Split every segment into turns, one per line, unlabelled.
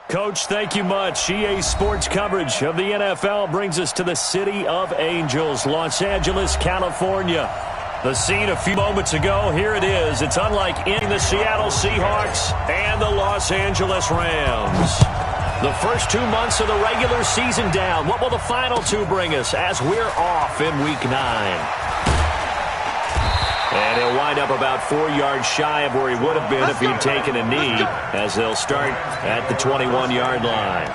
Coach, thank you much. EA Sports coverage of the NFL brings us to the City of Angels, Los Angeles, California. The scene a few moments ago, here it is. It's unlike in the Seattle Seahawks and the Los Angeles Rams. The first 2 months of the regular season down. What will the final two bring us as we're off in Week 9? And he'll wind up about 4 yards shy of where he would have been if he'd taken a knee, as they'll start at the 21-yard line.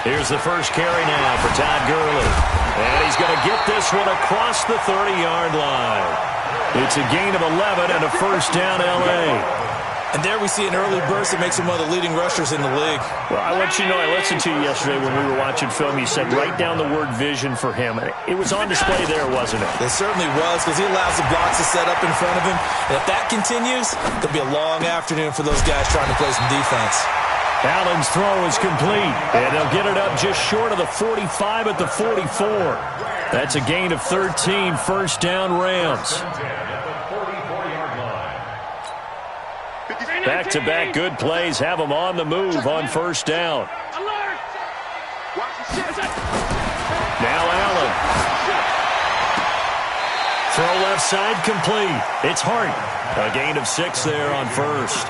Here's the first carry now for Todd Gurley. And he's going to get this one across the 30-yard line. It's a gain of 11 and a first down, L.A.
And there we see an early burst that makes him one of the leading rushers in the league.
Well, I want you to know, I listened to you yesterday when we were watching film. You said write down the word vision for him. It was on display there, wasn't it?
It certainly was, because he allows the blocks to set up in front of him. And if that continues, it'll be a long afternoon for those guys trying to play some defense.
Allen's throw is complete, and they'll get it up just short of the 45 at the 44. That's a gain of 13, first down Rams. Back-to-back good plays have them on the move on first down. Now Allen. Throw left side complete. It's Hart. A gain of 6 there on first.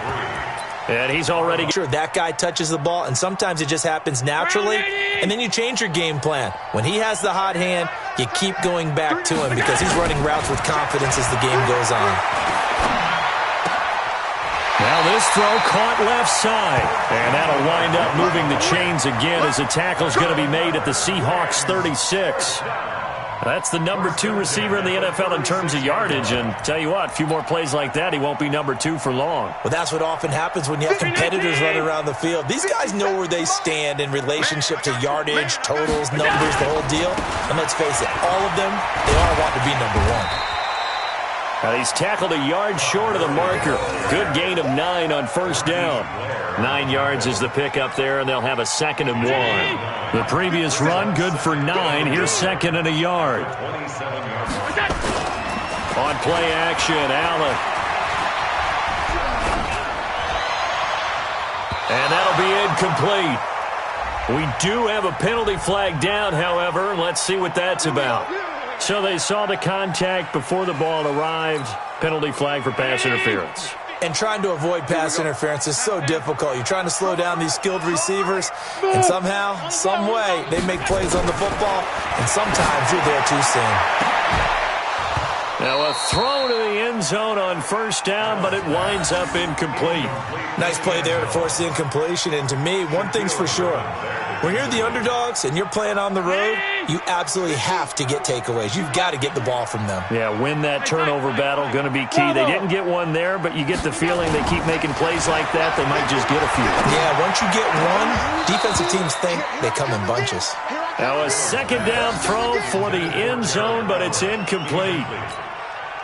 And he's already...
Sure, that guy touches the ball, and sometimes it just happens naturally, and then you change your game plan. When he has the hot hand, you keep going back to him because he's running routes with confidence as the game goes on.
Now this throw caught left side, and that'll wind up moving the chains again as the tackle's going to be made at the Seahawks 36. That's the number 2 receiver in the NFL in terms of yardage, and tell you what, a few more plays like that, he won't be number 2 for long.
Well, that's what often happens when you have competitors running around the field. These guys know where they stand in relationship to yardage, totals, numbers, the whole deal. And let's face it, all of them, they all want to be number 1.
Now he's tackled a yard short of the marker. Good gain of 9 on first down. 9 yards is the pickup there, and they'll have a 2nd and 1. The previous run, good for 9. Here's 2nd and a yard. On play action, Allen. And that'll be incomplete. We do have a penalty flag down, however. Let's see what that's about. So they saw the contact before the ball arrived. Penalty flag for pass interference.
And trying to avoid pass interference is so difficult. You're trying to slow down these skilled receivers, and somehow, some way, they make plays on the football, and sometimes you're there too soon.
Now a throw to the end zone on first down, but it winds up incomplete.
Nice play there to force the incompletion, and to me, one thing's for sure. When you're the underdogs and you're playing on the road, you absolutely have to get takeaways. You've got to get the ball from them.
Yeah, win that turnover battle, going to be key. They didn't get one there, but you get the feeling they keep making plays like that, they might just get a few.
Yeah, once you get one, defensive teams think they come in bunches.
Now a 2nd down throw for the end zone, but it's incomplete.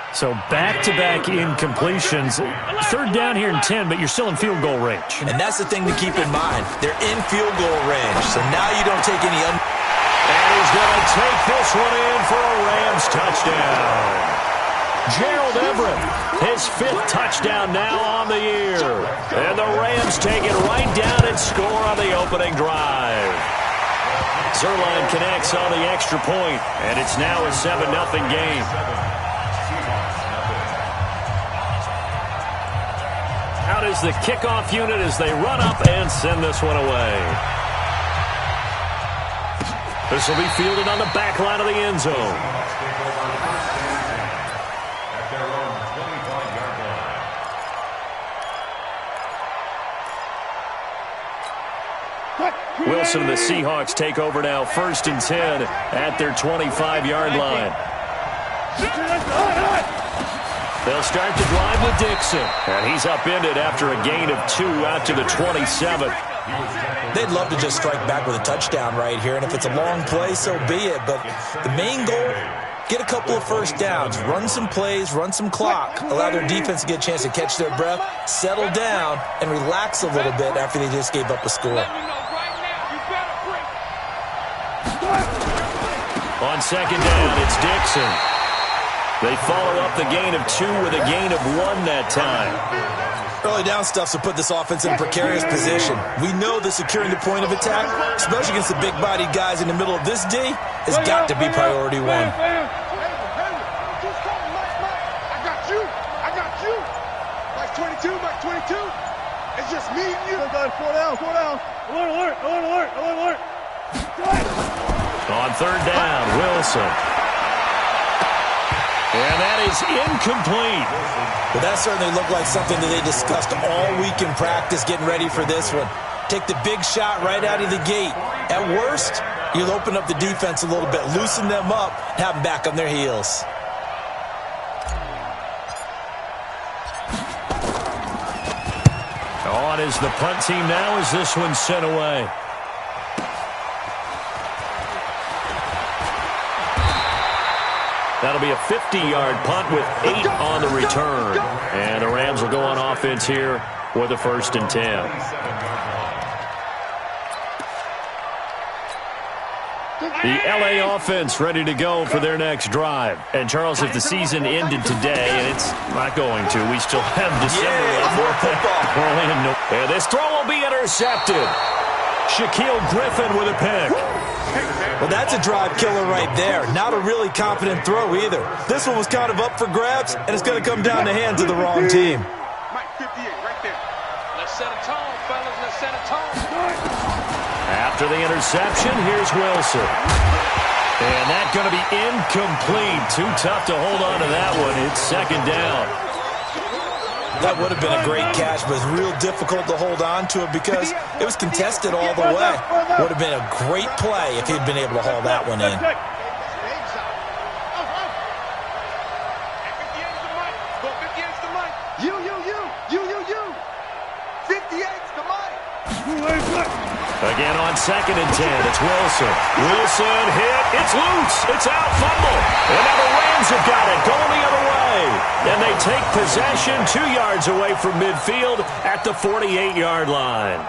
So back-to-back incompletions. 3rd down here and 10, but you're still in field goal range.
And that's the thing to keep in mind. They're in field goal range, so now you don't take any...
And he's going to take this one in for a Rams touchdown. Gerald Everett, his 5th touchdown now on the year. And the Rams take it right down and score on the opening drive. Zerline connects on the extra point, and it's now a 7-0 game. Out is the kickoff unit as they run up and send this one away. This will be fielded on the back line of the end zone. Wilson and the Seahawks take over now, 1st and 10 at their 25-yard line. They'll start the drive with Dixon. And he's upended after a gain of 2 out to the 27.
They'd love to just strike back with a touchdown right here. And if it's a long play, so be it. But the main goal, get a couple of first downs, run some plays, run some clock, allow their defense to get a chance to catch their breath, settle down, and relax a little bit after they just gave up a score.
On second down, it's Dixon. They follow up the gain of 2 with a gain of 1 that time.
Early down stuff to put this offense in a precarious position. We know that securing the point of attack, especially against the big-bodied guys in the middle of this D, has got to be priority 1.
I got you. Mike 22. It's just me and you. Four down. Alert.
On third down, Wilson. And that is incomplete.
But that certainly looked like something that they discussed all week in practice getting ready for this one. Take the big shot right out of the gate. At worst, you'll open up the defense a little bit, loosen them up, have them back on their heels.
On is the punt team now as this one's sent away. That'll be a 50-yard punt with 8 on the return. And the Rams will go on offense here with a 1st and 10. The LA offense ready to go for their next drive. And, Charles, if the season ended today, and it's not going to, we still have December left.
More football.
And this throw will be intercepted. Shaquille Griffin with a pick.
Well, that's a drive killer right there. Not a really confident throw either. This one was kind of up for grabs, and it's going to come down the hands of the wrong team.
Mike 58, right there. Let's set a tone, fellas. Let's set a tone.
After the interception, here's Wilson. And that's going to be incomplete. Too tough to hold on to that one. It's second down.
That would have been a great catch, but it's real difficult to hold on to it because it was contested all the way. Would have been a great play if he'd been able to haul that one in.
Again on second and 10, it's Wilson. Wilson hit, it's loose, it's out, fumble. And now the Rams have got it, going the other way. And they take possession 2 yards away from midfield at the 48-yard line.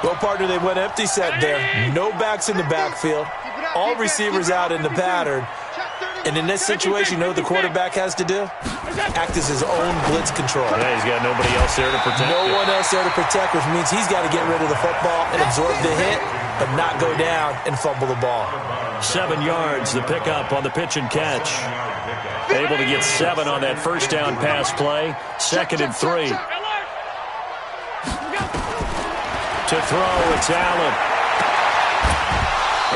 Well, partner, they went empty set there. No backs in the backfield. All receivers out in the pattern. And in this situation, you know what the quarterback has to do? Act as his own blitz control.
Yeah, he's got nobody else there to protect.
No one else there to protect, which means he's got to get rid of the football and absorb the hit, but not go down and fumble the ball.
7 yards, the pickup on the pitch and catch. Able to get 7 on that first down pass play. 2nd and 3. To throw, it's Allen.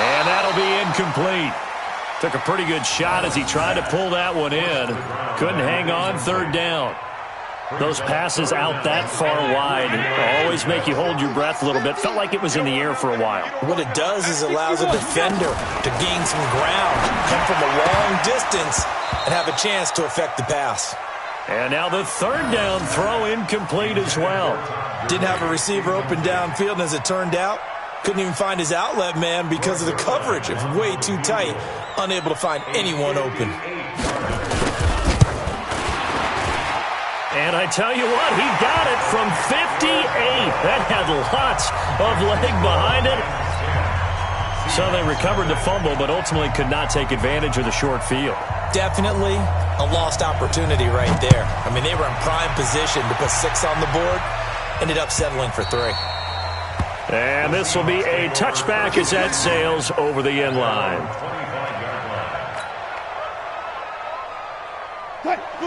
And that'll be incomplete. Took a pretty good shot as he tried to pull that one in. Couldn't hang on, 3rd down. Those passes out that far wide always make you hold your breath a little bit. Felt like it was in the air for a while.
What it does is it allows a defender to gain some ground, come from a long distance, and have a chance to affect the pass.
And now the 3rd down throw incomplete as well.
Didn't have a receiver open downfield, and as it turned out, couldn't even find his outlet man because of the coverage. It was way too tight, unable to find anyone open.
And I tell you what, he got it from 58. That had lots of leg behind it. So they recovered the fumble, but ultimately could not take advantage of the short field.
Definitely a lost opportunity right there. I mean, they were in prime position to put 6 on the board, ended up settling for 3.
And this will be a touchback as that sails over the end line.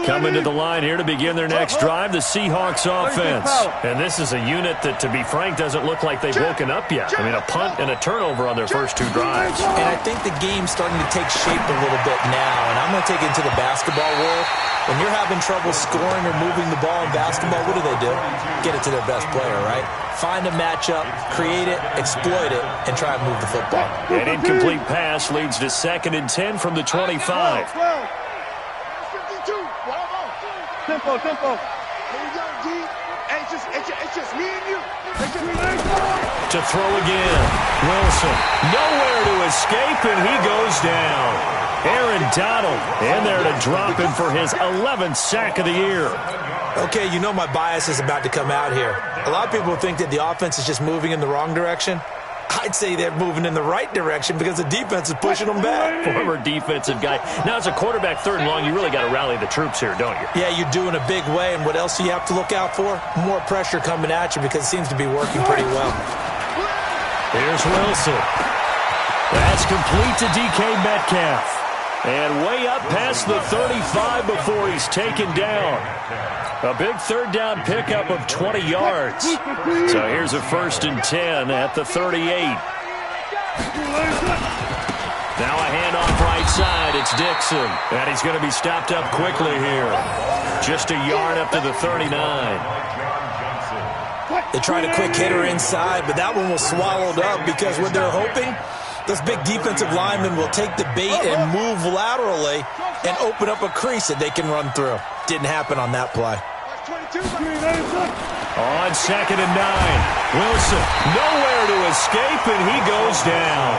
Coming to the line here to begin their next drive, the Seahawks offense. And this is a unit that, to be frank, doesn't look like they've woken up yet. I mean, a punt and a turnover on their first 2 drives.
And I think the game's starting to take shape a little bit now. And I'm going to take it into the basketball world. When you're having trouble scoring or moving the ball in basketball, what do? Get it to their best player, right? Find a matchup, create it, exploit it, and try and move the football.
An incomplete pass leads to 2nd and 10 from the 25.
Tempo. Here we go, G. It's just me and you.
To throw again. Wilson. Nowhere to escape, and he goes down. Aaron Donald in there to drop him for his 11th sack of the year.
Okay, you know my bias is about to come out here. A lot of people think that the offense is just moving in the wrong direction. I'd say they're moving in the right direction because the defense is pushing them back.
Former defensive guy. Now, as a quarterback, 3rd and long, you really got to rally the troops here, don't you?
Yeah, you do in a big way. And what else do you have to look out for? More pressure coming at you because it seems to be working pretty well.
Here's Wilson. That's complete to DK Metcalf. And way up past the 35 before he's taken down. A big 3rd down pickup of 20 yards. So here's a 1st and 10 at the 38. Now a handoff right side. It's Dixon. And he's going to be stopped up quickly here. Just a yard up to the 39.
They tried a quick hitter inside, but that one was swallowed up because what they're hoping, those big defensive linemen will take the bait and move laterally and open up a crease that they can run through. Didn't happen on that play.
On 2nd and 9, Wilson nowhere to escape, and he goes down.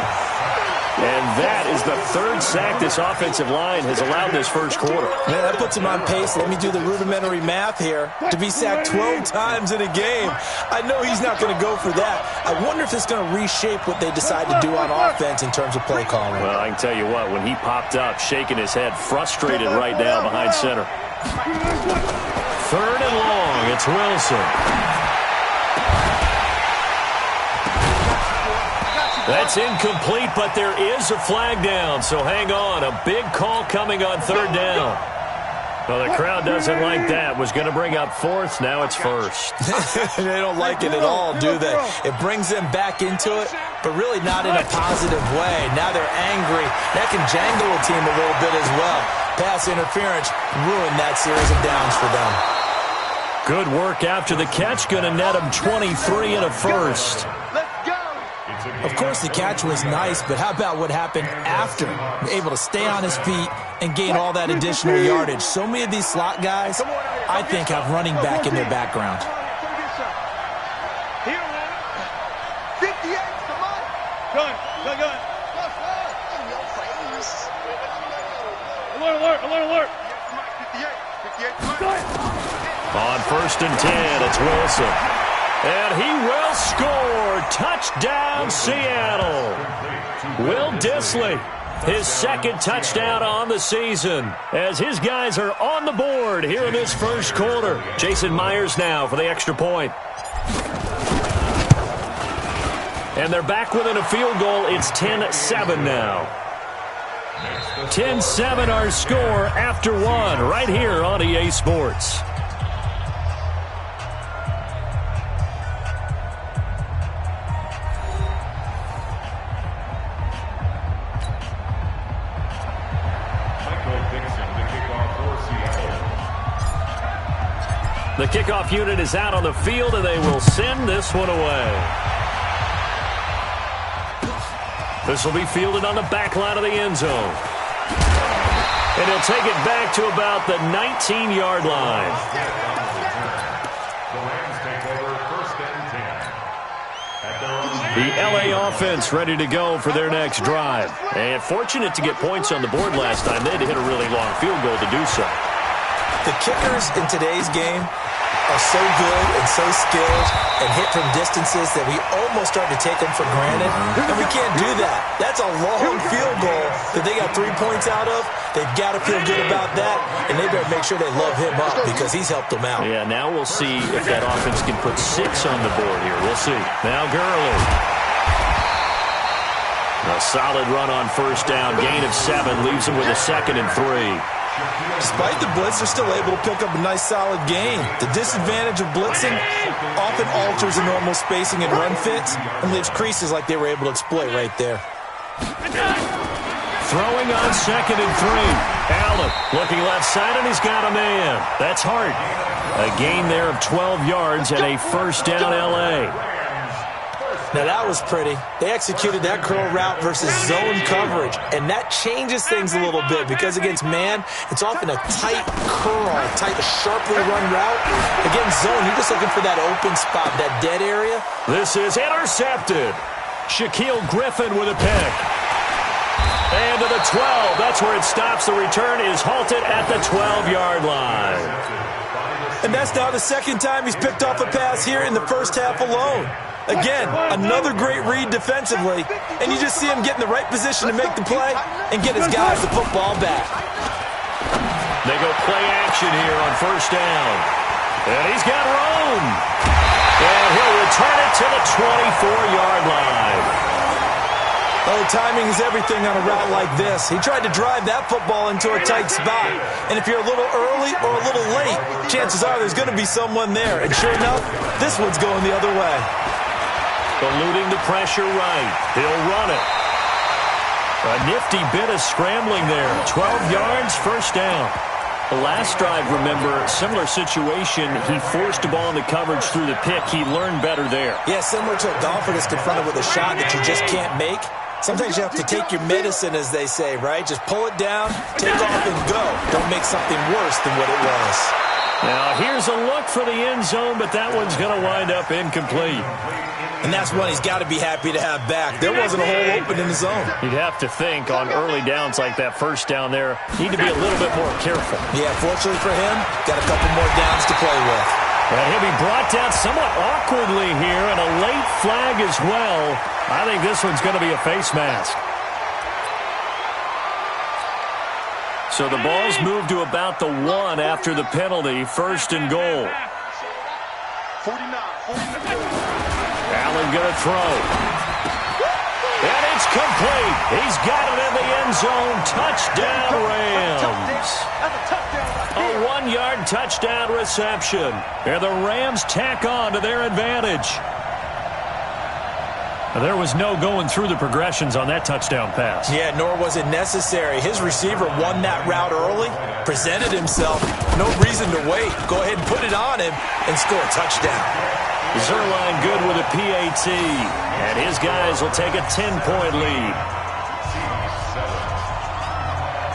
And that is the 3rd sack this offensive line has allowed this first quarter.
Man, that puts him on pace. Let me do the rudimentary math here. To be sacked 12 times in a game, I know he's not going to go for that. I wonder if it's going to reshape what they decide to do on offense in terms of play calling.
Well, I can tell you what, when he popped up, shaking his head, frustrated right now behind center. 3rd and long, it's Wilson. That's incomplete, but there is a flag down, so hang on. A big call coming on 3rd down. Well, the crowd doesn't like that. Was going to bring up 4th, now it's 1st.
They don't like it at all, do they? It brings them back into it, but really not in a positive way. Now they're angry. That can jangle a team a little bit as well. Pass interference ruined that series of downs for them.
Good work after the catch. Going to net him 23 and a 1st.
Of course, the catch was nice, but how about what happened after? Able to stay on his feet and gain all that additional yardage. So many of these slot guys, I think, have running back in their background.
Alert.
On 1st and 10, it's Wilson. And he will score. Touchdown, Seattle. Will Dissly, his 2nd touchdown on the season, as his guys are on the board here in this first quarter. Jason Myers now for the extra point. And they're back within a field goal. It's 10-7 now. 10-7 our score after 1 right here on EA Sports. The kickoff unit is out on the field, and they will send this one away. This will be fielded on the back line of the end zone. And he'll take it back to about the 19-yard line. The LA offense ready to go for their next drive. And fortunate to get points on the board last time. They had to hit a really long field goal to do so.
The kickers in today's game are so good and so skilled and hit from distances that we almost start to take them for granted, and we can't do that. That's a long field goal that they got 3 points out of. They've got to feel good about that, and they better make sure they love him up because he's helped them out.
Yeah, now we'll see if that offense can put 6 on the board here. We'll see. Now Gurley. A solid run on 1st down. Gain of 7 leaves him with a 2nd and 3.
Despite the blitz, they're still able to pick up a nice, solid gain. The disadvantage of blitzing often alters the normal spacing and run fits and leaves creases like they were able to exploit right there.
Throwing on 2nd and 3. Allen looking left side, and he's got a man. That's Hart. A gain there of 12 yards and a 1st down L.A.
Now, that was pretty. They executed that curl route versus zone coverage, and that changes things a little bit because against man, it's often a tight curl, tight, sharply run route. Against zone, you're just looking for that open spot, that dead area.
This is intercepted. Shaquille Griffin with a pick. And to the 12. That's where it stops. The return is halted at the 12-yard line.
And that's now the second time he's picked off a pass here in the first half alone. Again, another great read defensively, and you just see him get in the right position to make the play and get his guys the football back.
They go play action here on first down. And he's got room. And he'll return it to the 24-yard line.
Oh, timing is everything on a route like this. He tried to drive that football into a tight spot. And if you're a little early or a little late, chances are there's going to be someone there. And sure enough, this one's going the other way.
Eluding the pressure right. He'll run it. A nifty bit of scrambling there. 12 yards, first down. The last drive, remember, similar situation. He forced the ball into coverage through the pick. He learned better there.
Yeah, similar to a golfer that's confronted with a shot that you just can't make. Sometimes you have to take your medicine, as they say, right? Just pull it down, take off, and go. Don't make something worse than what it was.
Now, here's a look for the end zone, but that one's going to wind up incomplete.
And that's one he's got to be happy to have back. There wasn't a hole open in the zone.
You'd have to think on early downs like that first down there, need to be a little bit more careful.
Yeah, fortunately for him, got a couple more downs to play with.
And he'll be brought down somewhat awkwardly here, and a late flag as well. I think this one's going to be a face mask. So the ball's moved to about the 1 after the penalty, first and goal.
49.
Allen going to throw. And it's complete. He's got it in the end zone. Touchdown, Rams. A 1-yard touchdown reception. And the Rams tack on to their advantage. There was no going through the progressions on that touchdown pass.
Yeah, nor was it necessary. His receiver won that route early, presented himself. No reason to wait. Go ahead and put it on him and score a touchdown.
Zerline good with a PAT. And his guys will take a 10-point lead.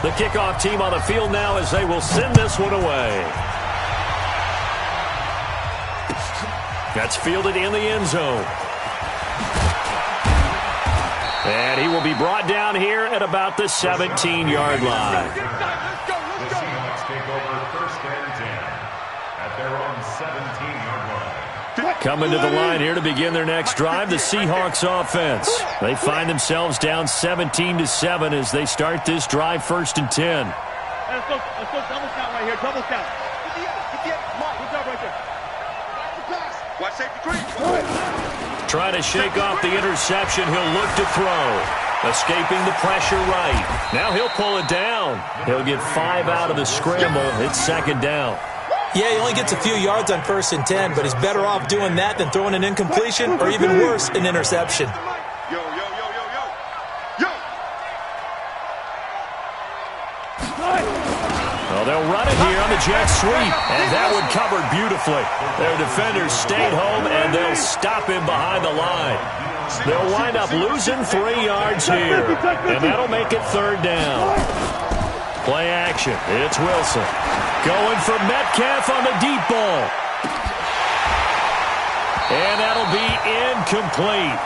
The kickoff team on the field now as they will send this one away. That's fielded in the end zone. And he will be brought down here at about the 17-yard line.
The Seahawks take over first and 10 at their own 17-yard line.
Coming to the line here to begin their next drive, the Seahawks offense. They find themselves down 17-7 as they start this drive, first and 10.
Let's go double count right here. Double count. Get the mark. Good job right there. Watch safety green.
Trying to shake off the interception. He'll look to throw. Escaping the pressure right. Now he'll pull it down. He'll get 5 out of the scramble. It's second down.
Yeah, he only gets a few yards on first and 10, but he's better off doing that than throwing an incompletion or even worse, an interception.
Well, they'll run it here on the jet sweep, and that one covered beautifully. Their defenders stayed home, and they'll stop him behind the line. They'll wind up losing 3 yards here, and that'll make it third down. Play action. It's Wilson. Going for Metcalf on the deep ball. And that'll be incomplete.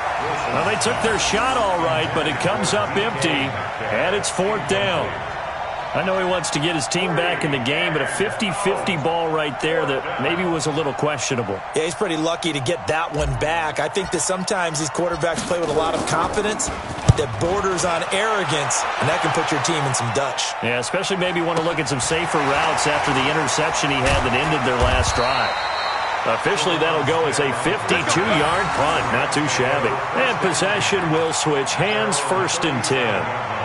Well, they took their shot all right, but it comes up empty, and it's fourth down. I know he wants to get his team back in the game, but a 50-50 ball right there that maybe was a little questionable.
Yeah, he's pretty lucky to get that one back. I think that sometimes these quarterbacks play with a lot of confidence that borders on arrogance, and that can put your team in some Dutch.
Yeah, especially maybe want to look at some safer routes after the interception he had that ended their last drive. Officially, that'll go as a 52-yard punt. Not too shabby. And possession will switch hands, first and 10.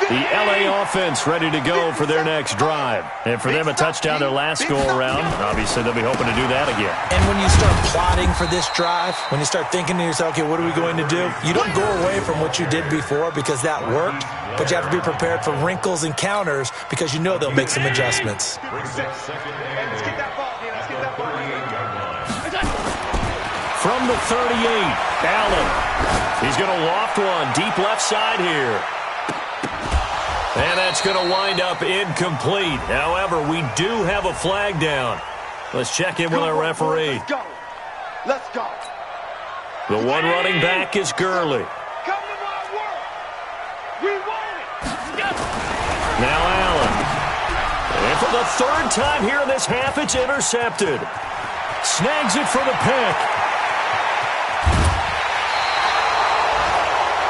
The L.A. offense ready to go for their next drive. And for them, a touchdown their last go-around. Obviously, they'll be hoping to do that again.
And when you start plotting for this drive, when you start thinking to yourself, okay, what are we going to do? You don't go away from what you did before because that worked, but you have to be prepared for wrinkles and counters because you know they'll make some adjustments.
From the 38, Allen. He's going to loft one deep left side here. And that's going to wind up incomplete. However, we do have a flag down. Let's check in with our referee.
Let's go.
The one running back is Gurley. Now Allen. And for the third time here in this half, it's intercepted. Snags it for the pick.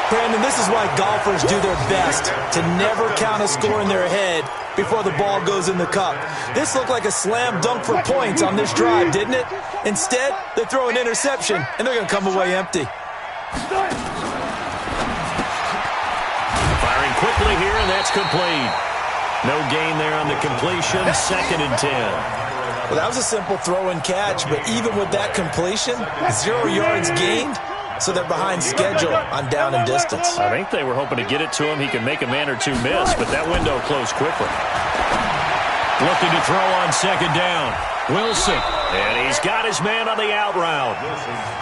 Brandon, this is why golfers do their best to never count a score in their head before the ball goes in the cup. This looked like a slam dunk for points on this drive, didn't it? Instead, they throw an interception, and they're going to come away empty.
Firing quickly here, and that's complete. No gain there on the completion. 2nd and 10.
Well, that was a simple throw and catch, but even with that completion, 0 yards gained, so they're behind schedule on down and distance.
I think they were hoping to get it to him. He could make a man or two miss, but that window closed quickly. Looking to throw on 2nd down. Wilson. And he's got his man on the out route.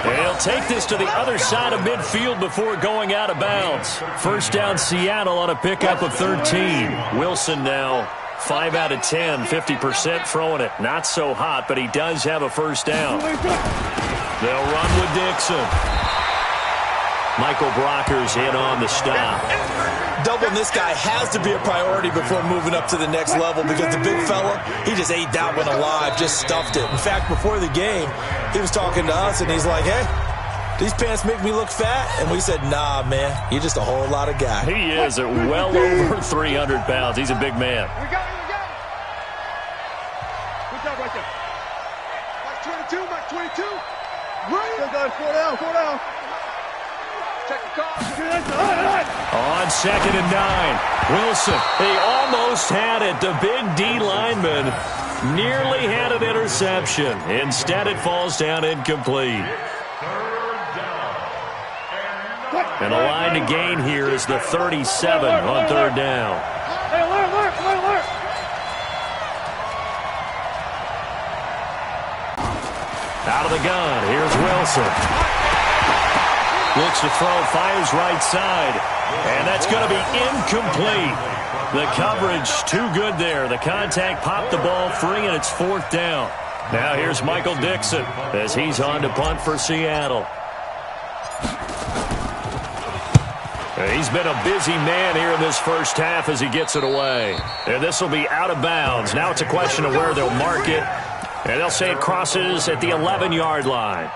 And he'll take this to the other side of midfield before going out of bounds. 1st down Seattle on a pickup of 13. Wilson now 5 out of 10, 50% throwing it. Not so hot, but he does have a 1st down. They'll run with Dixon. Michael Brocker's in on the stop.
Doubling this guy has to be a priority before moving up to the next level because the big fella, he just ate that one alive, just stuffed it. In fact, before the game, he was talking to us, and he's like, hey, these pants make me look fat? And we said, nah, man, you're just a whole lot of guy.
He is at well over 300 pounds. He's a big man.
We got it. Good job right there. Mike 22, Mike 22. Right. Guys, 4 down. Check the call.
On 2nd and 9. Wilson, he almost had it. The big D lineman nearly had an interception. Instead, it falls down incomplete. And the line to gain here is the 37 on 3rd down.
Hey, alert.
Out of the gun, here's Wilson. Looks to throw, fires right side. And that's going to be incomplete. The coverage too good there. The contact popped the ball free, and it's 4th down. Now here's Michael Dixon as he's on to punt for Seattle. He's been a busy man here in this 1st half as he gets it away. And this will be out of bounds. Now it's a question of where they'll mark it. And they'll say it crosses at the 11-yard line.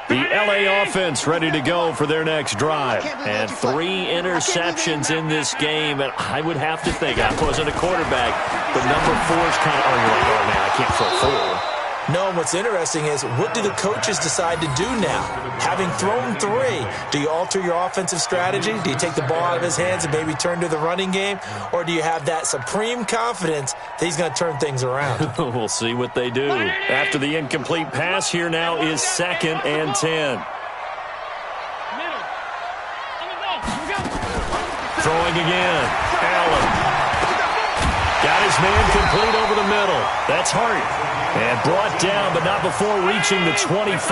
The LA offense ready to go for their next drive. And 3 interceptions in this game. And I would have to think, I wasn't a quarterback, but number 4 is kind of, oh man, I can't throw 4.
No, and what's interesting is, what do the coaches decide to do now? Having thrown 3, do you alter your offensive strategy? Do you take the ball out of his hands and maybe turn to the running game? Or do you have that supreme confidence that he's going to turn things around?
We'll see what they do. After the incomplete pass, here now is 2nd and 10. Throwing again. Allen. Got his man complete over the middle. That's Hart. And brought down, but not before reaching the 25.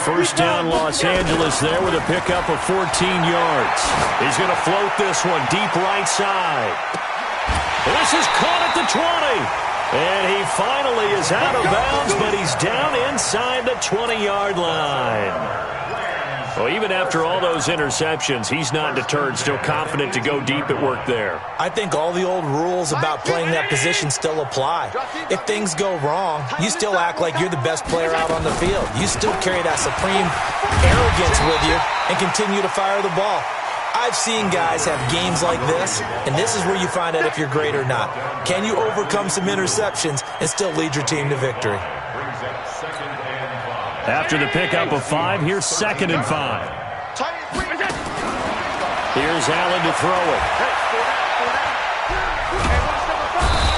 1st down Los Angeles there with a pickup of 14 yards. He's going to float this one deep right side. This is caught at the 20. And he finally is out of bounds, but he's down inside the 20-yard line. Well, even after all those interceptions, he's not deterred, still confident to go deep at work there.
I think all the old rules about playing that position still apply. If things go wrong, you still act like you're the best player out on the field. You still carry that supreme arrogance with you and continue to fire the ball. I've seen guys have games like this, and this is where you find out if you're great or not. Can you overcome some interceptions and still lead your team to victory?
After the pickup of 5, here's 2nd and 5. Here's Allen to throw it.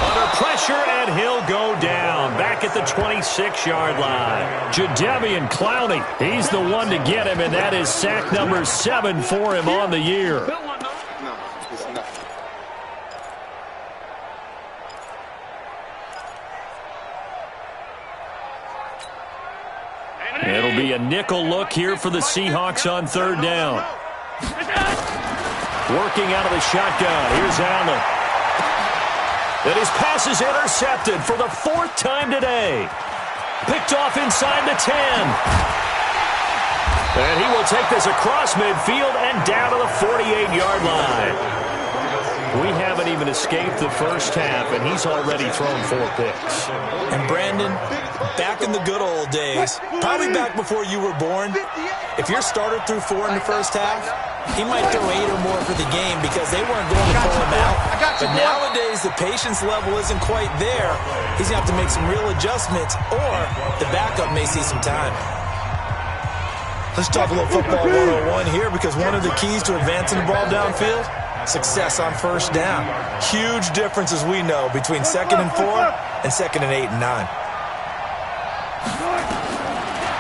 Under pressure, and he'll go down. Back at the 26-yard line. Jadeveon Clowney, he's the one to get him, and that is sack number 7 for him on the year. It'll be a nickel look here for the Seahawks on 3rd down. Working out of the shotgun. Here's Allen. And his pass is intercepted for the 4th time today. Picked off inside the 10. And he will take this across midfield and down to the 48-yard line. We haven't even escaped the first half, and he's already thrown 4 picks.
And Brandon, back in the good old days, probably back before you were born, if your starter threw 4 in the first half, he might throw 8 or more for the game because they weren't going to pull him out. But nowadays, the patience level isn't quite there. He's going to have to make some real adjustments, or the backup may see some time. Let's talk a little football 101 here, because one of the keys to advancing the ball downfield, success on first down. Huge difference, as we know, between 2nd and 4 and 2nd and 8 and 9.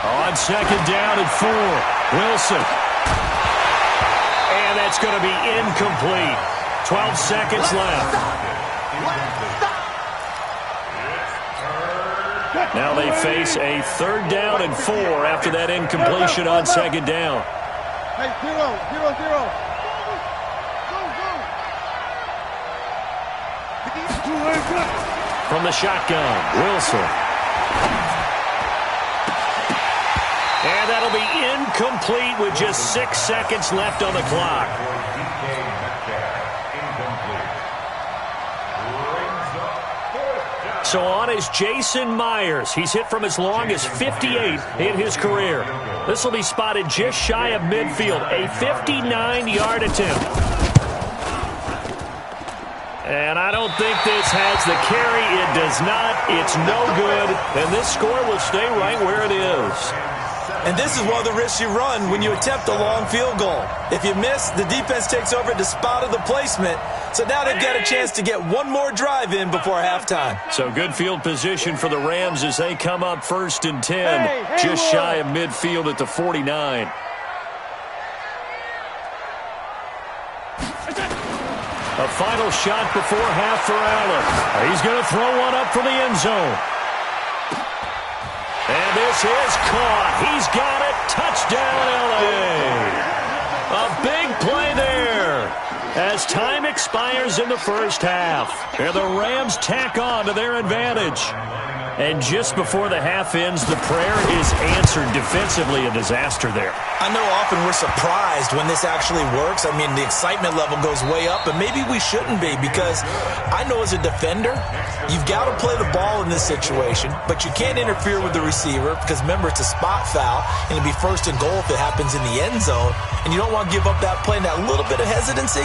On 2nd down and 4, Wilson. And that's going to be incomplete. 12 seconds left. Now they face a 3rd down and 4 after that incompletion on 2nd down.
Hey, 0-0-0.
From the shotgun, Wilson. And that'll be incomplete with just 6 seconds left on the clock. So on is Jason Myers. He's hit from as long as 58 in his career. This will be spotted just shy of midfield, a 59-yard attempt. And I don't think this has the carry. It does not. It's no good. And this score will stay right where it is.
And this is one of the risks you run when you attempt a long field goal. If you miss, the defense takes over at the spot of the placement. So now they've got a chance to get one more drive in before halftime.
So good field position for the Rams as they come up 1st and 10, just shy of midfield at the 49. A final shot before half for Allen. He's going to throw one up for the end zone. And this is caught. He's got it. Touchdown, L.A. A big play there as time expires in the first half. And the Rams tack on to their advantage. And just before the half ends, the prayer is answered. Defensively, a disaster there.
I know often we're surprised when this actually works. I mean, the excitement level goes way up, and maybe we shouldn't be, because I know as a defender, you've got to play the ball in this situation, but you can't interfere with the receiver because, remember, it's a spot foul, and it'll be 1st and goal if it happens in the end zone, and you don't want to give up that play. And that little bit of hesitancy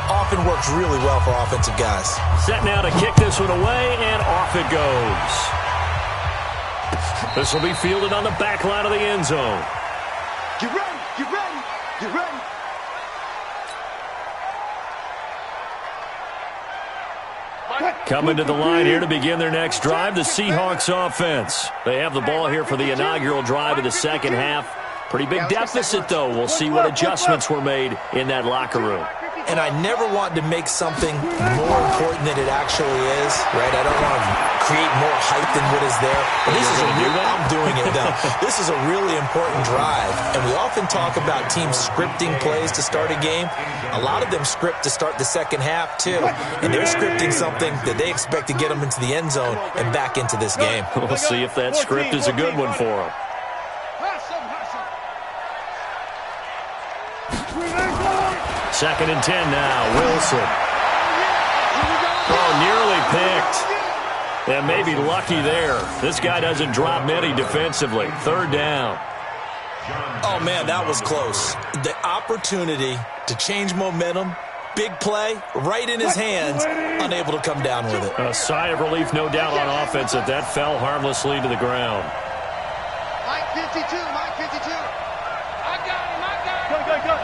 often works really well for offensive guys.
Set now to kick this one away, and off it goes. This will be fielded on the back line of the end zone.
Get ready, get ready, get ready.
Coming to the line here to begin their next drive, the Seahawks offense. They have the ball here for the inaugural drive of the second half. Pretty big deficit, though. We'll see what adjustments were made in that locker room.
And I never want to make something more important than it actually is, right? I don't want to create more hype than what is there. But this is I'm doing it now. This is a really important drive. And we often talk about teams scripting plays to start a game. A lot of them script to start the second half, too. And they're scripting something that they expect to get them into the end zone and back into this game.
We'll see if that script is a good one for them. 2nd and 10 now. Wilson. Oh, nearly picked. And maybe lucky there. This guy doesn't drop many defensively. 3rd down.
Oh, man, that was close. The opportunity to change momentum, big play, right in his hands, unable to come down with it.
A sigh of relief, no doubt, on offense that that fell harmlessly to the ground.
Mike 52, Mike 52. I got him. Go.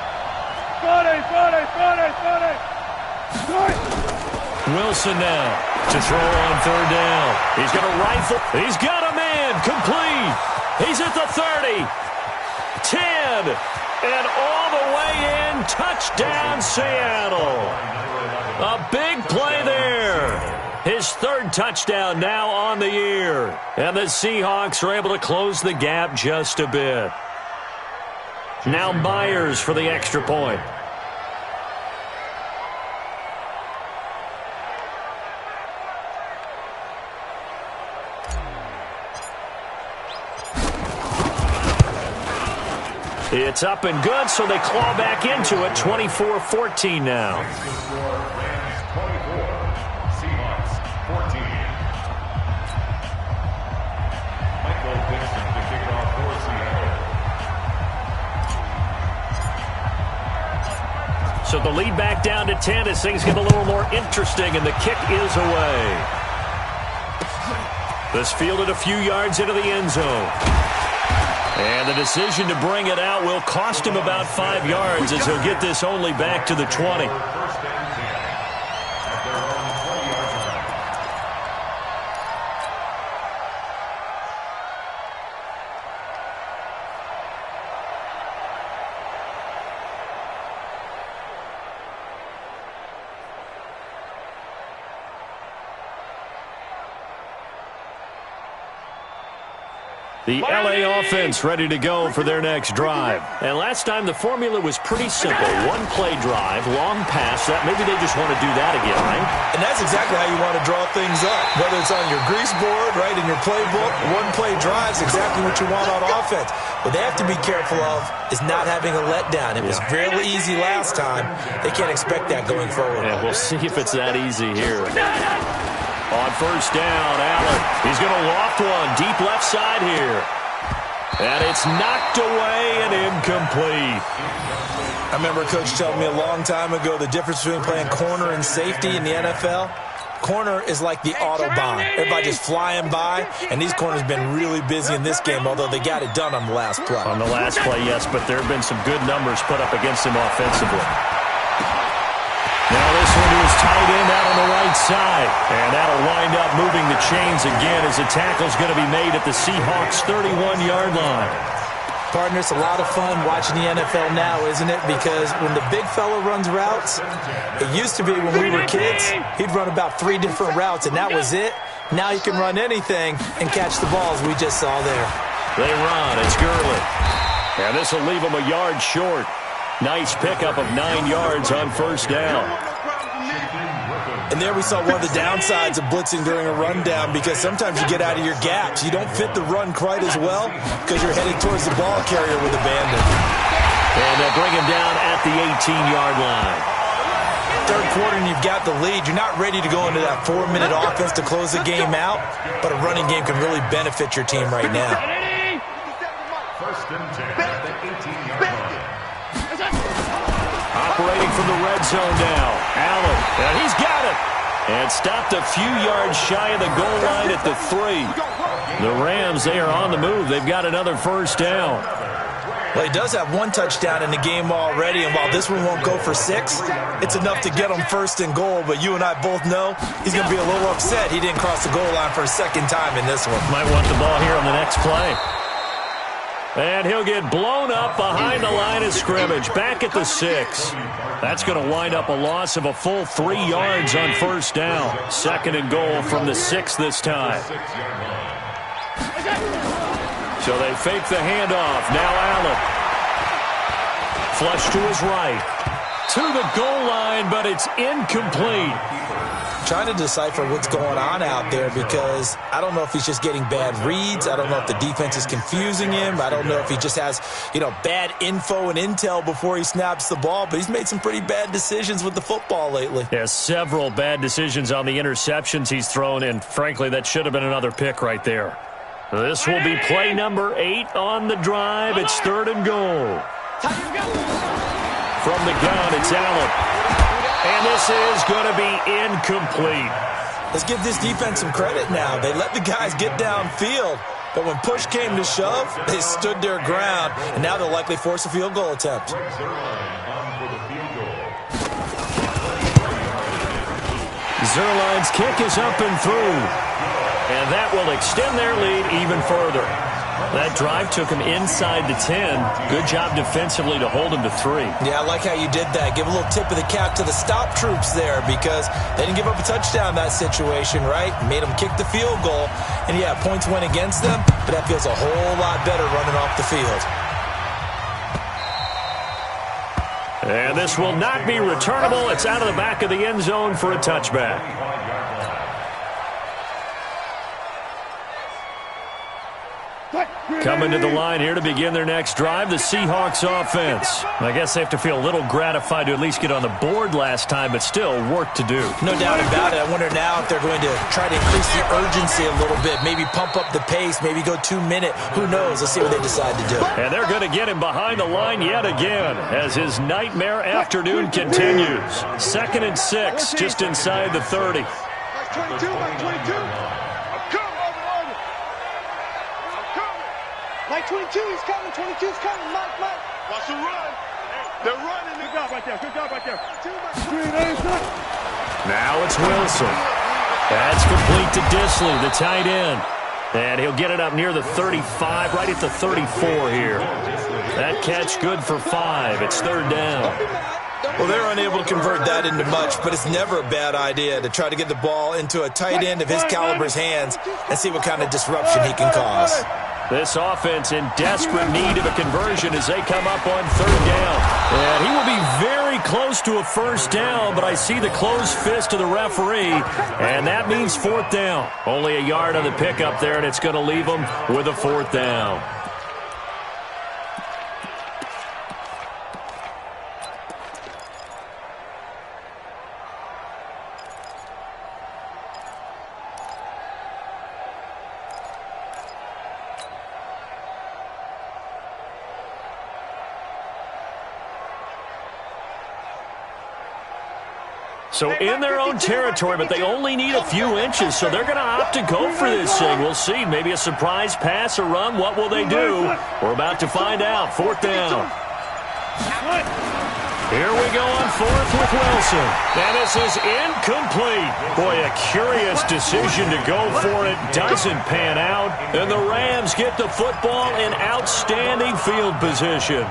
Friday.
Wilson now to throw on 3rd down. He's got a rifle. He's got a man. Complete. He's at the 30. 10. And all the way in. Touchdown, Seattle. A big play there. His 3rd touchdown now on the year. And the Seahawks are able to close the gap just a bit. Now Myers for the extra point. It's up and good, so they claw back into it. 24-14 now.
Rams 24, Seahawks 14. Michael Dixon to kick off for Seattle.
So the lead back down to 10 as things get a little more interesting, and the kick is away. This fielded a few yards into the end zone. And the decision to bring it out will cost him about 5 yards as he'll get this only back to the 20.
First and 10 at their own 20-yard line.
The LA offense ready to go for their next drive. And last time the formula was pretty simple. One play drive, long pass. That maybe they just want to do that again, right?
And that's exactly how you want to draw things up. Whether it's on your grease board, right, in your playbook, one play drive is exactly what you want on offense. What they have to be careful of is not having a letdown. It was really easy last time. They can't expect that going forward.
Yeah, we'll see if it's that easy here. On first down, Allen. He's going to loft one deep left side here. And it's knocked away and incomplete.
I remember Coach telling me a long time ago the difference between playing corner and safety in the NFL. Corner is like the Autobahn. Everybody just flying by, and these corners have been really busy in this game, although they got it done on the last play.
On the last play, yes, but there have been some good numbers put up against him offensively. Now this one is tight end out on the right side. And that'll wind up moving the chains again as the tackle's going to be made at the Seahawks' 31-yard line.
Partner, it's a lot of fun watching the NFL now, isn't it? Because when the big fella runs routes, it used to be when we were kids, he'd run about 3 different routes, and that was it. Now he can run anything and catch the balls we just saw there.
They run. It's Gurley. And this will leave him a yard short. Nice pickup of 9 yards on first down.
And there we saw one of the downsides of blitzing during a rundown, because sometimes you get out of your gaps. You don't fit the run quite as well because you're headed towards the ball carrier with abandon.
And they'll bring him down at the 18-yard line.
Third quarter and you've got the lead. You're not ready to go into that 4-minute offense to close the game out, but a running game can really benefit your team right now.
First and 10 at the 18-yard line.
Operating from the red zone now. Allen, and he's got it. And stopped a few yards shy of the goal line at the 3. The Rams, they are on the move. They've got another first down.
Well, he does have 1 touchdown in the game already, and while this one won't go for 6, it's enough to get him first and goal. But you and I both know he's going to be a little upset he didn't cross the goal line for a second time in this one.
Might want the ball here on the next play. And he'll get blown up behind the line of scrimmage, back at the 6. That's going to wind up a loss of a full 3 yards on first down. Second and goal from the 6 this time. So they fake the handoff. Now Allen. Flush to his right. To the goal line, but it's incomplete.
Trying to decipher what's going on out there, because I don't know if he's just getting bad reads. I don't know if the defense is confusing him. I don't know if he just has, bad info and intel before he snaps the ball, but he's made some pretty bad decisions with the football lately.
Yeah, several bad decisions on the interceptions he's thrown, and frankly, that should have been another pick right there. This will be play number 8 on the drive. It's third and goal. From the gun, it's Allen. And this is going to be incomplete.
Let's give this defense some credit now. They let the guys get downfield, but when push came to shove, they stood their ground, and now they'll likely force a field goal attempt.
Zerline's kick is up and through, and that will extend their lead even further. That drive took him inside the 10. Good job defensively to hold him to 3.
Yeah, I like how you did that. Give a little tip of the cap to the stop troops there, because they didn't give up a touchdown in that situation, right? Made them kick the field goal. And, yeah, points went against them, but that feels a whole lot better running off the field.
And this will not be returnable. It's out of the back of the end zone for a touchback. Coming to the line here to begin their next drive, the Seahawks offense. I guess they have to feel a little gratified to at least get on the board last time, but still work to do.
No doubt about it. I wonder now if they're going to try to increase the urgency a little bit, maybe pump up the pace, maybe go 2 minute. Who knows? Let's see what they decide to do.
And they're going to get him behind the line yet again as his nightmare afternoon continues. 2nd and 6, just inside the 30.
22, 22. Mike 22, he's coming. 22's coming. Mike. Watch the run. They're running. Good job right there. Good job right there.
Now it's Wilson. That's complete to Disley, the tight end. And he'll get it up near the 35, right at the 34 here. That catch good for 5. It's 3rd down.
Well, they're unable to convert that into much, but it's never a bad idea to try to get the ball into a tight end of his caliber's hands and see what kind of disruption he can cause.
This offense in desperate need of a conversion as they come up on 3rd down. And he will be very close to a 1st down, but I see the closed fist of the referee, and that means 4th down. Only a yard on the pickup there, and it's going to leave them with a 4th down. So in their own territory, but they only need a few inches, so they're going to opt to go for this thing. We'll see. Maybe a surprise pass or run. What will they do? We're about to find out. 4th down. Here we go on 4th with Wilson. And this is incomplete. Boy, a curious decision to go for it. Doesn't pan out. And the Rams get the football in outstanding field position.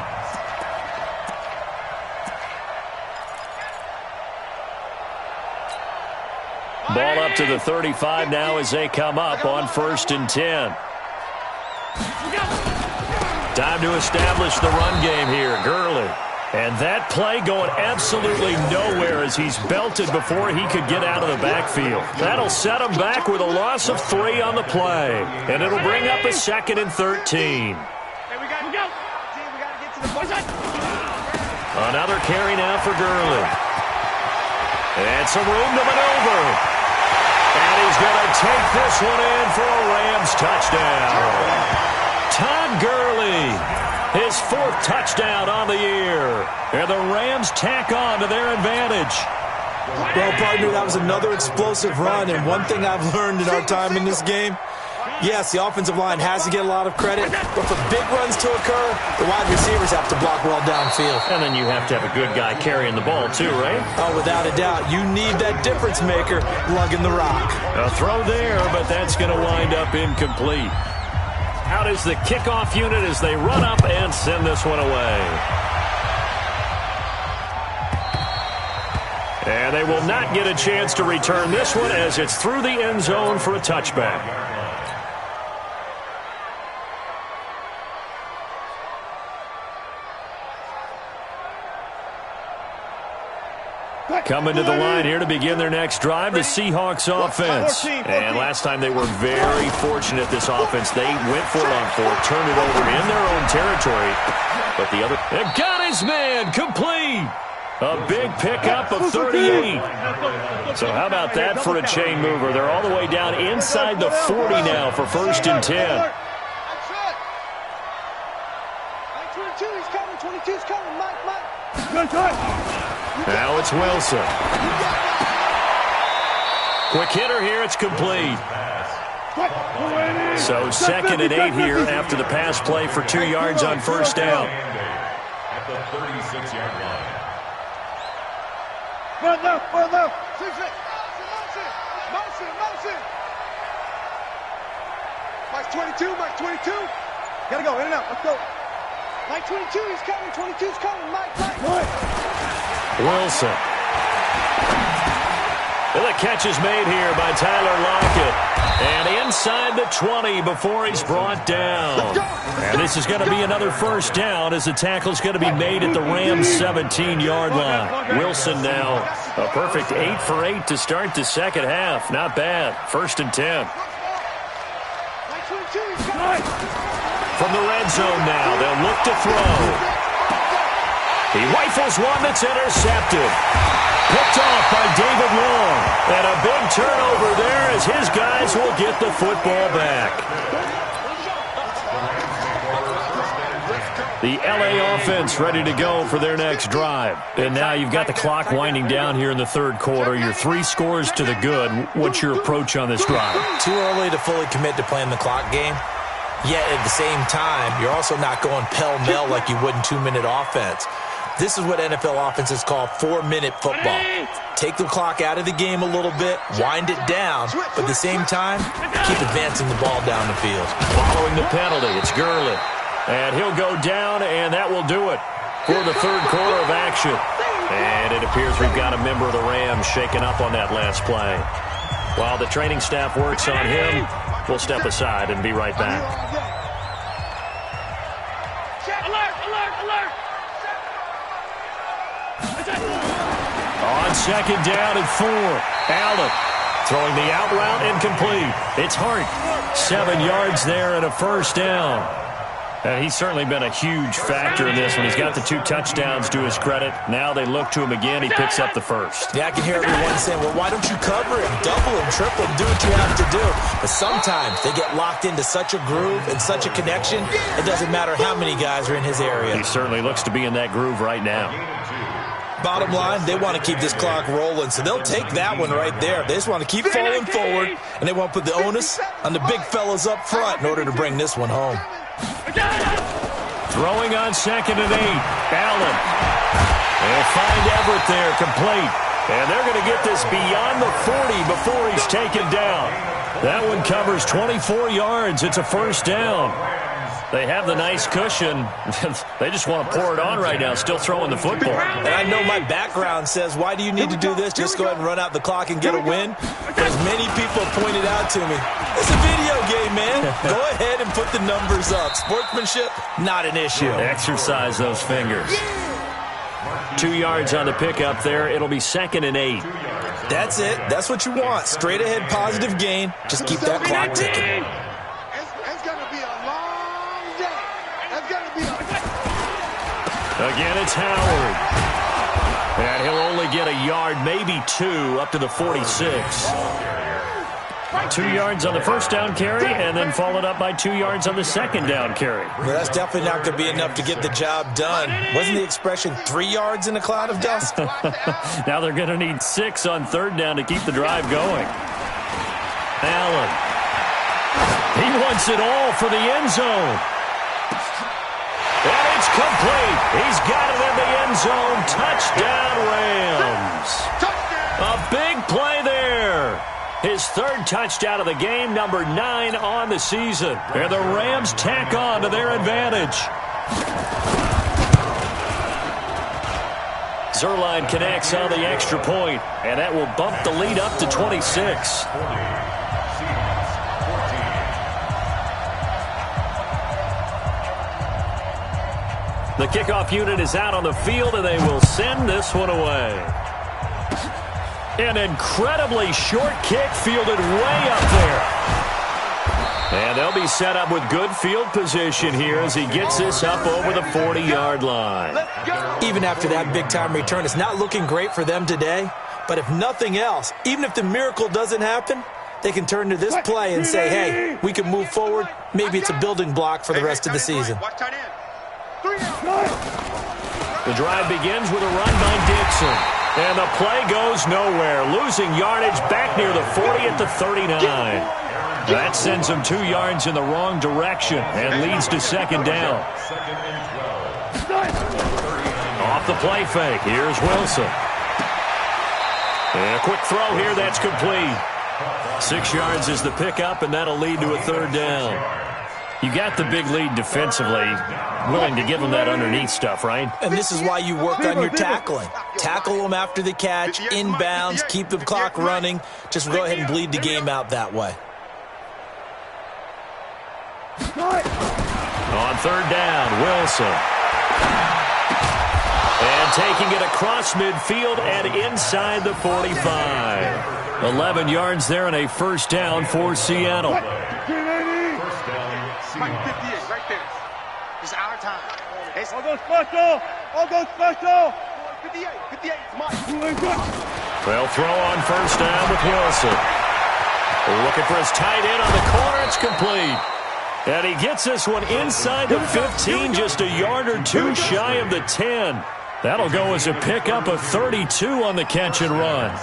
Ball up to the 35 now as they come up on 1st and 10. Time to establish the run game here. Gurley. And that play going absolutely nowhere as he's belted before he could get out of the backfield. That'll set him back with a loss of 3 on the play. And it'll bring up a 2nd and 13. Another carry now for Gurley. And some room to maneuver. And he's going to take this one in for a Rams touchdown. Todd Gurley, his 4th touchdown on the year. And the Rams tack on to their advantage.
Well, partner, that was another explosive run. And one thing I've learned in our time in this game, yes, the offensive line has to get a lot of credit, but for big runs to occur, the wide receivers have to block well downfield.
And then you have to have a good guy carrying the ball too, right?
Oh, without a doubt. You need that difference maker lugging the rock.
A throw there, but that's going to wind up incomplete. Out is the kickoff unit as they run up and send this one away. And they will not get a chance to return this one as it's through the end zone for a touchback. Coming to the line here to begin their next drive, the Seahawks offense. And last time they were very fortunate, this offense. They went for it on 4th, turned it over in their own territory. But the other... They've got his man complete. A big pickup of 38. So how about that for a chain mover? They're all the way down inside the 40 now for 1st and 10.
22's coming. 22's coming. Mike.
Now it's Wilson. Quick hitter here. It's complete. So 2nd and 8 here after the pass play for 2 yards on 1st down.
At the 36-yard line.
Run left. Motion. Mike 22. Gotta go, in and out. Let's go. Mike 22, he's coming. 22's coming. Mike.
Wilson. And the catch is made here by Tyler Lockett. And inside the 20 before he's brought down. And this is going to be another 1st down as the tackle's going to be made at the Rams' 17-yard line. Wilson now a perfect 8 for 8 to start the second half. Not bad. 1st and 10.
Mike 22,
From the red zone now, they'll look to throw. He rifles one that's intercepted. Picked off by David Long. And a big turnover there as his guys will get the football back. The LA offense ready to go for their next drive. And now you've got the clock winding down here in the third quarter. You're 3 scores to the good. What's your approach on this drive?
Too early to fully commit to playing the clock game. Yet at the same time, you're also not going pell-mell like you would in 2-minute offense. This is what NFL offenses call 4-minute football. Take the clock out of the game a little bit, wind it down, but at the same time, keep advancing the ball down the field.
Following the penalty, it's Gurley. And he'll go down, and that will do it for the third quarter of action. And it appears we've got a member of the Rams shaken up on that last play. While the training staff works on him, we'll step aside and be right back.
Alert, alert, alert!
On second down and 4, Allen throwing the out route incomplete. It's Hart. 7 yards there and a first down. And he's certainly been a huge factor in this one. He's got the 2 touchdowns to his credit. Now they look to him again. He picks up the first.
Yeah, I can hear everyone saying, well, why don't you cover him, double him, triple him, do what you have to do. But sometimes they get locked into such a groove and such a connection, it doesn't matter how many guys are in his area.
He certainly looks to be in that groove right now.
Bottom line, they want to keep this clock rolling, so they'll take that one right there. They just want to keep falling forward, and they want to put the onus on the big fellas up front in order to bring this one home.
Throwing on second and 8, Allen. They'll find Everett there, complete. And they're going to get this beyond the 40 before he's taken down. That one covers 24 yards. It's a first down. They have the nice cushion. They just want to pour it on right now, still throwing the football.
And I know my background says, why do you need to do this? Just go ahead and run out the clock and get a win. But as many people have pointed out to me, it's a video game, man. Go ahead and put the numbers up. Sportsmanship, not an issue.
Exercise those fingers. 2 yards on the pickup there. It'll be second and 8.
That's it. That's what you want. Straight ahead, positive gain. Just keep that clock ticking.
Again, it's Howard. And he'll only get a yard, maybe 2, up to the 46. 2 yards on the first down carry, and then followed up by 2 yards on the second down carry.
Well, that's definitely not going to be enough to get the job done. Wasn't the expression 3 yards in a cloud of dust?
Now they're going to need 6 on third down to keep the drive going. Allen. He wants it all for the end zone. And it's complete. He's got it in the end zone. Touchdown, Rams. A big play there. His 3rd touchdown of the game, number 9 on the season. And the Rams tack on to their advantage. Zerline connects on the extra point, and that will bump the lead up to 26. The kickoff unit is out on the field, and they will send this one away. An incredibly short kick fielded way up there. And they'll be set up with good field position here as he gets this up over the 40-yard line.
Even after that big-time return, it's not looking great for them today. But if nothing else, even if the miracle doesn't happen, they can turn to this play and say, hey, we can move forward. Maybe it's a building block for the rest of the season.
The drive begins with a run by Dixon. And the play goes nowhere. Losing yardage back near the 40 at the 39. That sends them 2 yards in the wrong direction and leads to second down. Off the play fake. Here's Wilson. And a quick throw here. That's complete. 6 yards is the pickup, and that'll lead to a third down. You got the big lead defensively, willing to give them that underneath stuff, right?
And this is why you work on your tackling. Tackle them after the catch, inbounds, keep the clock running. Just go ahead and bleed the game out that way.
On third down, Wilson. And taking it across midfield and inside the 45. 11 yards there and a first down for Seattle.
Mike, 58, right there. It's our time. All go special. All go special. 58, 58, Mike.
Well, throw on first down with Wilson. Looking for his tight end on the corner. It's complete. And he gets this one inside the 15, just a yard or two shy of the 10. That'll go as a pickup of 32 on the catch and run.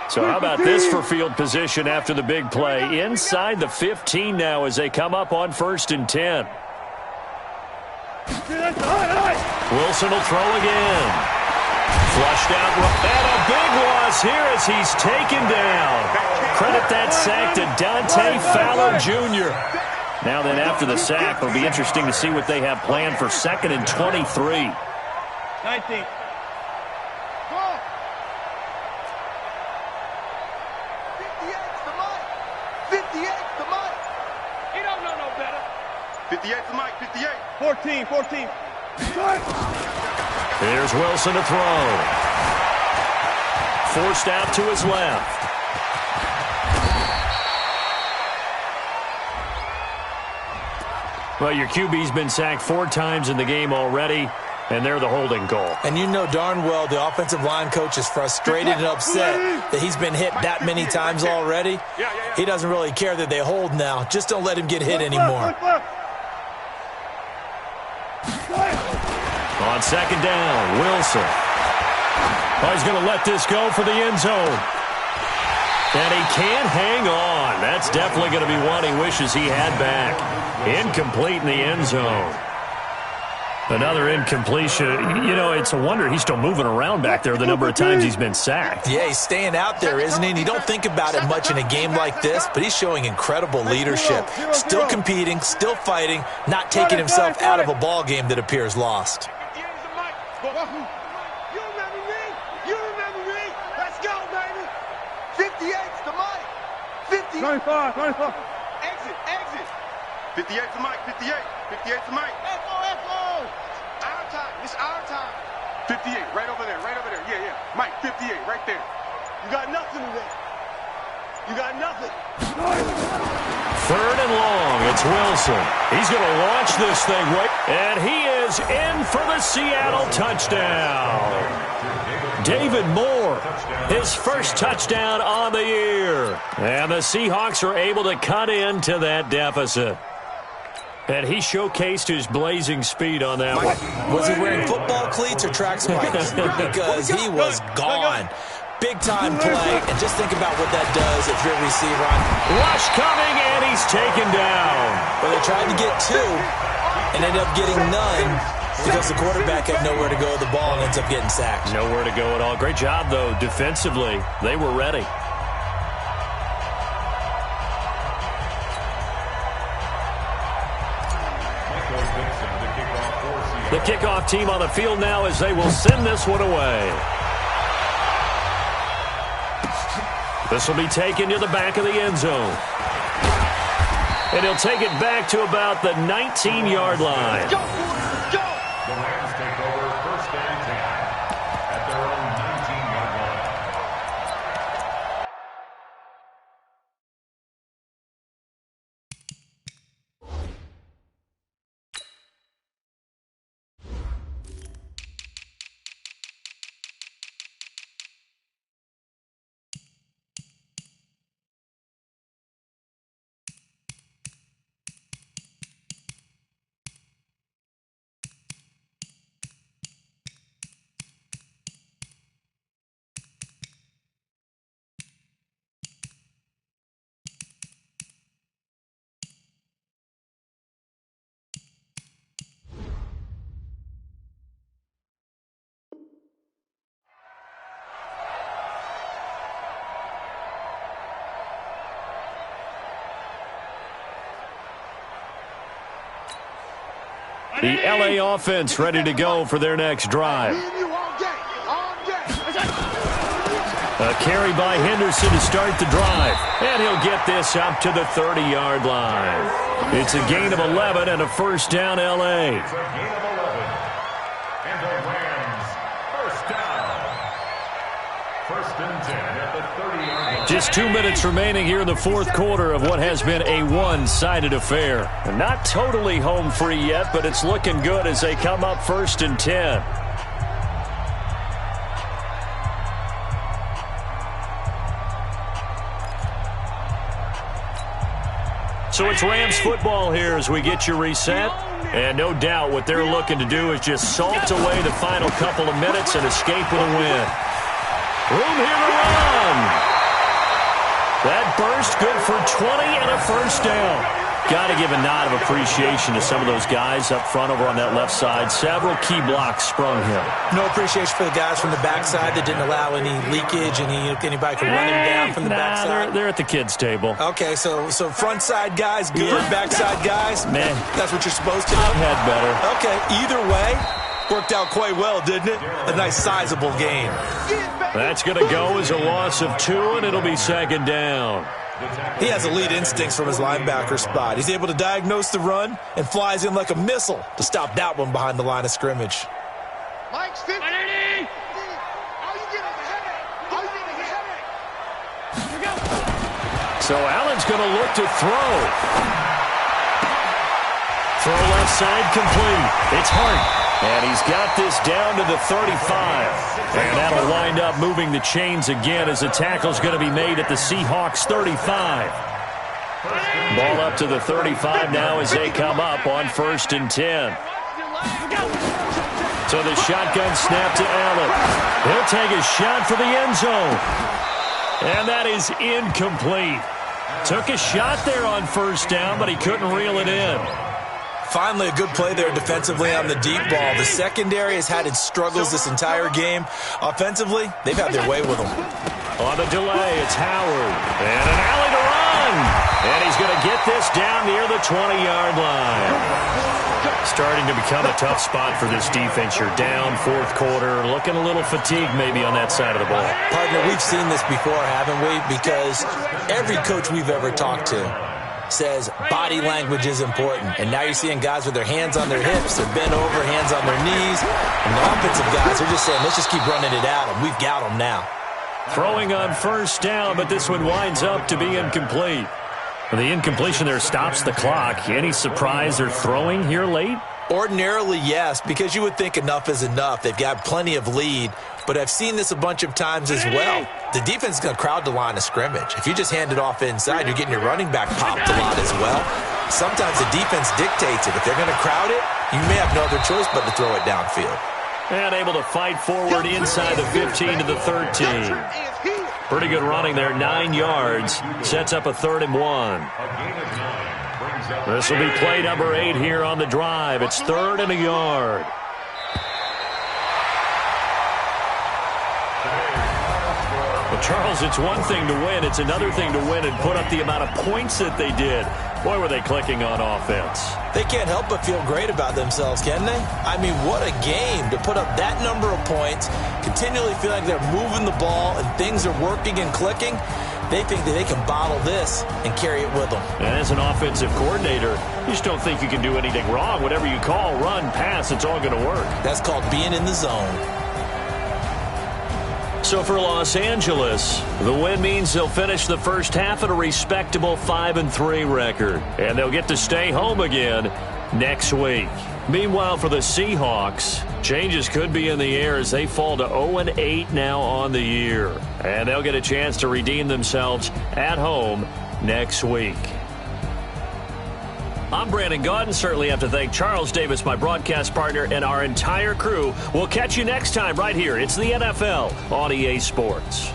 So how about this for field position after the big play? Inside the 15 now as they come up on 1st and 10. Wilson will throw again. Flushed out, and a big loss here as he's taken down. Credit that sack to Dante Fowler Jr. Now then, after the sack, it'll be interesting to see what they have planned for 2nd and 23.
19. 58 to Mike, 58. 14, 14.
Here's Wilson to throw. Forced out to his left. Well, your QB's been sacked 4 times in the game already, and they're the holding goal.
And you know darn well the offensive line coach is frustrated and upset that he's been hit that many times already. He doesn't really care that they hold now. Just don't let him get hit anymore.
On 2nd down, Wilson. Oh, he's going to let this go for the end zone. And he can't hang on. That's definitely going to be one he wishes he had back. Incomplete in the end zone. Another incompletion. You know, it's a wonder he's still moving around back there the number of times he's been sacked.
Yeah, he's staying out there, isn't he? And you don't think about it much in a game like this, but he's showing incredible leadership. Still competing, still fighting, not taking himself out of a ball game that appears lost.
You remember me? You remember me? Let's go, baby. 58's the Mike. 50. 25, 25. Exit, exit. 58 to Mike, 58. 58 to Mike. Echo, echo. Our time. It's our time. 58, right over there, right over there. Yeah, yeah. Mike, 58, right there. You got nothing today. You got nothing.
3rd and long. It's Wilson. He's going to launch this thing right. And he is in for the Seattle touchdown. David Moore, his first touchdown on the year. And the Seahawks are able to cut into that deficit. And he showcased his blazing speed on that one.
Was he wearing football cleats or track spikes? Because he was gone. Big-time play, and just think about what that does if you're a receiver.
Rush coming, and he's taken down.
Well, they tried to get 2 and ended up getting none because the quarterback had nowhere to go with the ball and ends up getting sacked.
Nowhere to go at all. Great job, though, defensively. They were ready. The kickoff team on the field now as they will send this one away. This will be taken to the back of the end zone. And he'll take it back to about the 19-yard line.
The Rams take over 1st and 10 at their own 19-yard line.
The LA offense ready to go for their next drive. A carry by Henderson to start the drive. And he'll get this up to the 30-yard line. It's a gain of 11 and a 1st down, LA.
It's a gain of 11. And the Rams, 1st down. First and 10 at the 30-yard line.
Just 2 minutes remaining here in the fourth quarter of what has been a one-sided affair. Not totally home free yet, but it's looking good as they come up first and 10. So it's Rams football here as we get you reset. And no doubt what they're looking to do is just salt away the final couple of minutes and escape with a win. Room here to run. That burst good for 20 and a first down. Got to give a nod of appreciation to some of those guys up front over on that left side. Several key blocks sprung here.
No appreciation for the guys from the backside that didn't allow any leakage, anybody could run him down from the backside.
They're at the kids' table.
Okay, so front side guys good, backside guys,
man,
that's what you're supposed to do.
I've had better.
Okay, either way, worked out quite well, didn't it? A nice sizable game.
That's going to go as a loss of 2, and it'll be second down.
He has elite instincts from his linebacker spot. He's able to diagnose the run and flies in like a missile to stop that one behind the line of scrimmage.
Mike's 50. How you getting the headache? How you getting the headache? Here we go.
So Allen's going to look to throw. Throw left side complete. It's Hart. And he's got this down to the 35. And that'll wind up moving the chains again as the tackle's going to be made at the Seahawks 35. Ball up to the 35 now as they come up on first and 10. So the shotgun snap to Allen. He'll take a shot for the end zone. And that is incomplete. Took a shot there on first down, but he couldn't reel it in.
Finally, a good play there defensively on the deep ball. The secondary has had its struggles this entire game. Offensively, they've had their way with them.
On the delay, it's Howard. And an alley to run. And he's going to get this down near the 20-yard line. Starting to become a tough spot for this defense. You're down fourth quarter, looking a little fatigued maybe on that side of the ball.
Partner, we've seen this before, haven't we? Because every coach we've ever talked to says body language is important. And now you're seeing guys with their hands on their hips, they're bent over, hands on their knees. And the offensive guys are just saying, let's just keep running it at them. We've got them now.
Throwing on first down, but this one winds up to be incomplete. The incompletion there stops the clock. Any surprise they're throwing here late?
Ordinarily, yes, because you would think enough is enough. They've got plenty of lead, but I've seen this a bunch of times as well. The defense is going to crowd the line of scrimmage. If you just hand it off inside, you're getting your running back popped a lot as well. Sometimes the defense dictates it. If they're going to crowd it, you may have no other choice but to throw it downfield.
And able to fight forward inside the 15 to the 13. Pretty good running there, 9 yards. Sets up a 3rd and 1. This will be play number 8 here on the drive. It's 3rd and a yard. Well, Charles, it's one thing to win. It's another thing to win and put up the amount of points that they did. Boy, were they clicking on offense.
They can't help but feel great about themselves, can they? I mean, what a game to put up that number of points, continually feel like they're moving the ball and things are working and clicking. They think that they can bottle this and carry it with them.
And as an offensive coordinator, you just don't think you can do anything wrong. Whatever you call, run, pass, it's all going to work.
That's called being in the zone.
So for Los Angeles, the win means they'll finish the first half at a respectable 5-3 record. And they'll get to stay home again next week. Meanwhile, for the Seahawks, changes could be in the air as they fall to 0-8 now on the year. And they'll get a chance to redeem themselves at home next week. I'm Brandon Gaudin. Certainly have to thank Charles Davis, my broadcast partner, and our entire crew. We'll catch you next time right here. It's the NFL on EA Sports.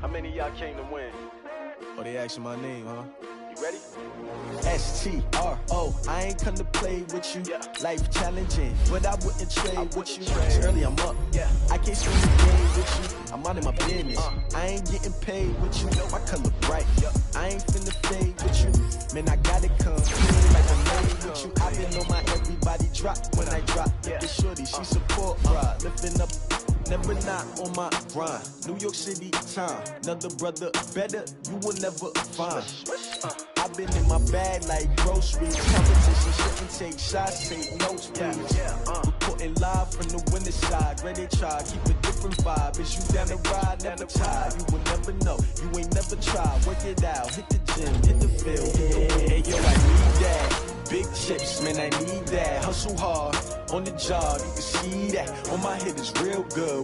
How many of y'all came to win?
Oh, they asking my name, huh?
You
Ready?
STRO, I ain't come to play with you. Life challenging, but I wouldn't trade with you. It's early, I'm up. I can't spend the day with you. I'm out in my business. I ain't getting paid with you. My color bright. I ain't finna fade with you. Man, I gotta come clean like I'm made with you. I been on my everybody drop when I drop. This shorty, she support ride. Lifting up. Never not on my grind. New York City time. Another brother better, you will never find. I've been in my bag like groceries. Competition shouldn't take shots, take notes, please. Reporting live from the winter side. Ready to try, keep a different vibe. Is you down the ride, never tired. You will never know, you ain't never tried. Work it out, hit the gym, hit the field. Hey yo, I need that. Big chips, man, I need that. Hustle hard on the job, you can see that. On my head is real good.